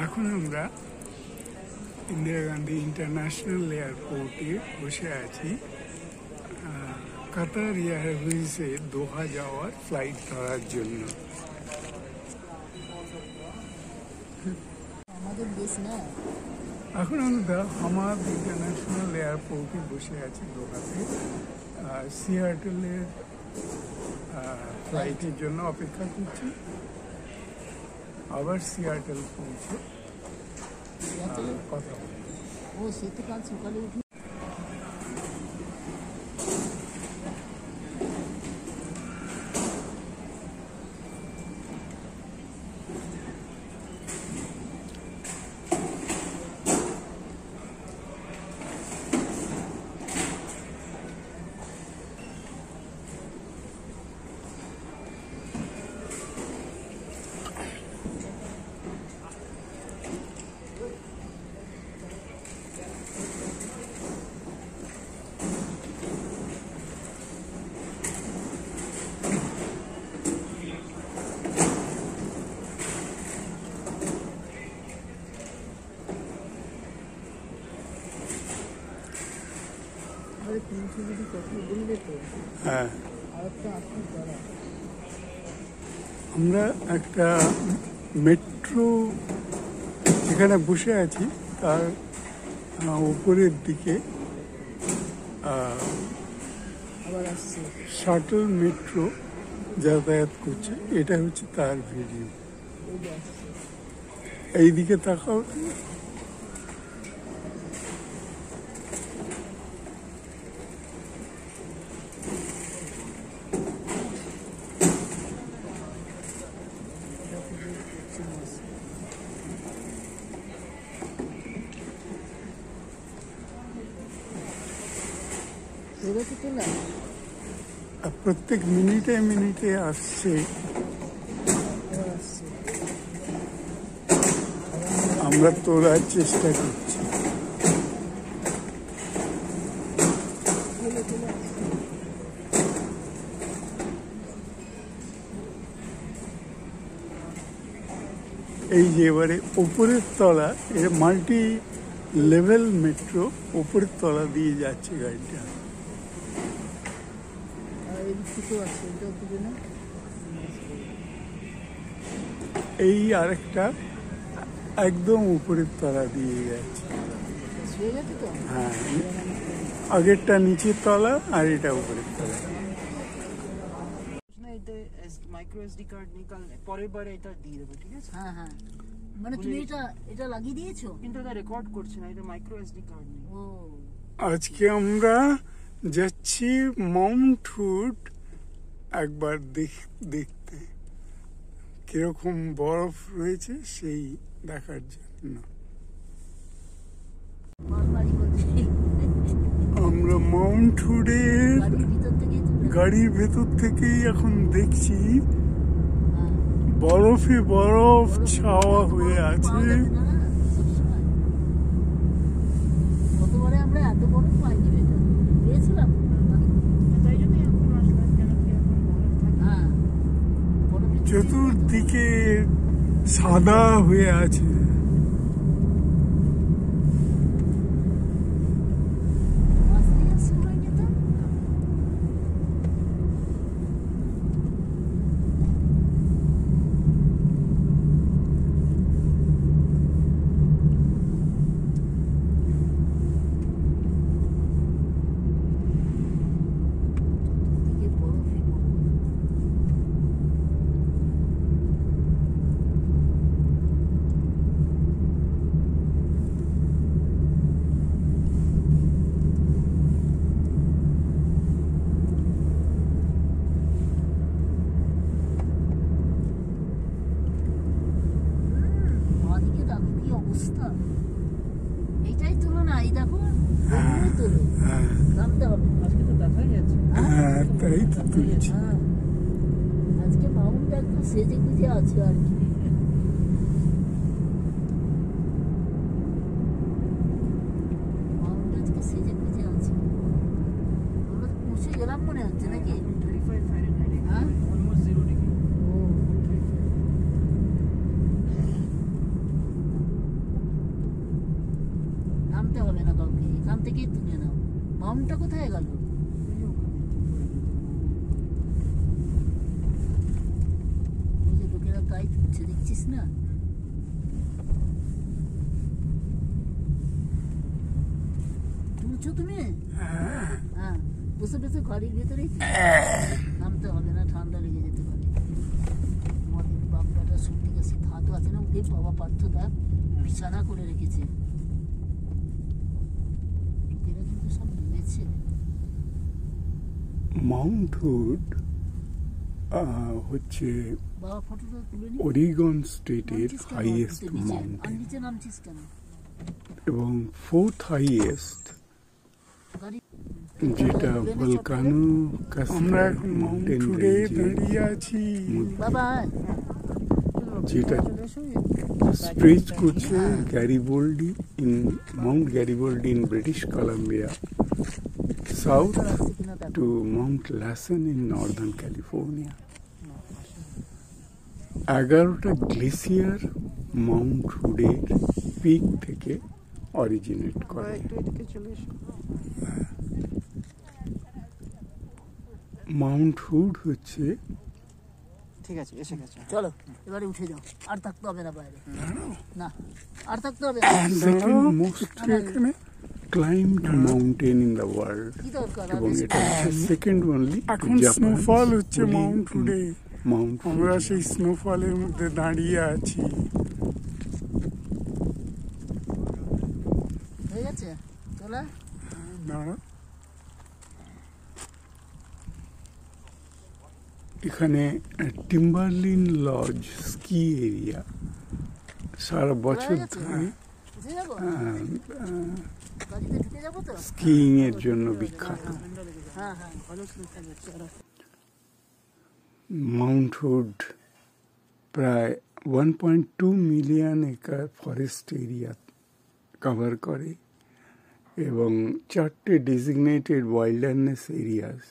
এখন আমরা ইন্দিরা গান্ধী ইন্টারন্যাশনাল এয়ারপোর্টে বসে আছি কাতার এয়ারওয়েজে দোহা যাওয়ার ফ্লাইট ধরার জন্য। এখন আমরা হামাদ ইন্টারন্যাশনাল এয়ারপোর্টে বসে আছি দোহাতে, সিয়াটলের ফ্লাইটের জন্য অপেক্ষা করছি। আবার সিয়াটল পৌঁছে কথা বলবো। ও সে তো কাল সকালে উঠে হ্যাঁ, আমরা একটা মেট্রো যেখানে বসে আছি তার উপরের দিকে শাটল মেট্রো যাতায়াত করছে, এটা হচ্ছে তার ভিডিও। এইদিকে তাকাও। প্রত্যেক মিনিটে মিনিটে আসছে, আমরা তোলার চেষ্টা করছি। এই যে এবারে ওপরের তলা, এটা মাল্টি লেভেল মেট্রো, ওপরের তলা দিয়ে যাচ্ছে গাড়িটা। এই আরেকটা একদম উপরের তলা দিয়ে যাচ্ছে। হ্যাঁ, আগেরটা নিচের তলা আর এটা উপরের তলা। মাইক্রো এসডি কার্ড নিকালনে পরের বারে এটা দিয়ে দেবো, ঠিক আছে? হ্যাঁ হ্যাঁ, মানে তুমি এটা লাগিয়ে দিয়েছো, কিন্তু এটা রেকর্ড করছে না, এটা মাইক্রো এসডি কার্ড নেই। ও, আজকে আমরা যাচ্ছি মাউন্ট হুড একবার দেখতে, কিরকম বরফ রয়েছে সেই দেখার জন্য। আমরা মাউন্ট হুডের গাড়ির ভেতর থেকেই এখন দেখছি বরফে বরফ ছাওয়া হয়ে আছে। চতুর্দিকে সাদা হয়ে আছে। এইটাই তুলো না, এই দেখো তুলো, নামতে হবে। আজকে তো দেখাই যাচ্ছে। হ্যাঁ, তাই তো তুলছি। আজকে মাউন্ট একদম সেজে গুজে আছে আর কি। মাউন্ট আজকে সেজে গুজে আছে। আমরা তো পৌঁছে গেলাম মনে হচ্ছে নাকি? 35 ফারেনহাইট, হ্যাঁ, অলমোস্ট 0 ডিগ্রি। ও, এখান থেকেই তুলে নাও। মাউন্টটা কোথায় গেল? ওই যে লোকেরা তাই তুলছে, দেখছিস না? তুলছো তুমি? হ্যাঁ, বসে বসে গাড়ির ভেতরেই নামতে হবে না, ঠান্ডা লেগে যেতে পারে। আমাদের বাপটাটা সর্দি কাশি ধাতু আছে না, ওদের বাবা পার্থ দেখ বিছানা করে রেখেছে। লোকেরা কিন্তু সব নেমেছে। মাউন্ট হুড হচ্ছে বাবা ফটোটা তুলে নি। ওরিগন স্টেটের হাইয়েস্ট আর মাউন্টেন নিচে নামছিস কেন? এবং ফোর্থ হাইয়েস্ট, গাড়ি যেটা ভলকানো আমরা এখন মাউন্টেন রেঞ্জে দাঁড়িয়ে আছি। বাবা যেটা স্ট্রেচ করছে Garibaldi in Mount Garibaldi in British Columbia south to Mount Lassen in northern California. 11টা গ্লেসিয়ার মাউন্ট হুডের পিক থেকে অরিজিনেট করে। মাউন্ট হুড হচ্ছে, ঠিক আছে, এসে গেছে। চলো এবারে উঠে যাও, আর থাকতে হবে না বাইরে। না আর থাকতে হবে সেকেন্ড মোস্ট এখানে climbed mountain in the world, কি দরকার? এবং এটা হচ্ছে সেকেন্ড অনলি এখন স্নোফল হচ্ছে মাউন্ট হুডে। আমরা সেই স্নোফলের মধ্যে দাঁড়িয়ে আছি। হয়ে গেছে, চলো। দাঁড়া, এখানে টিম্বারলিন লজ স্কি এরিয়া সারা বছর ধরে উঠে যাবো, গাড়িতে ঢুকে যাবো তো। স্কিইং এর জন্য বিখ্যাত। হ্যাঁ হ্যাঁ, ভালো স্নোফল হচ্ছে। মাউন্ট হুড প্রায় 1.2 million acre forest area cover করে এবং 4টে ডেজিগনেটেড ওয়াইল্ডারনেস এরিয়াস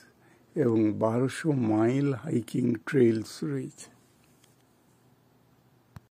এবং 1200 মাইল হাইকিং ট্রেলস রয়েছে।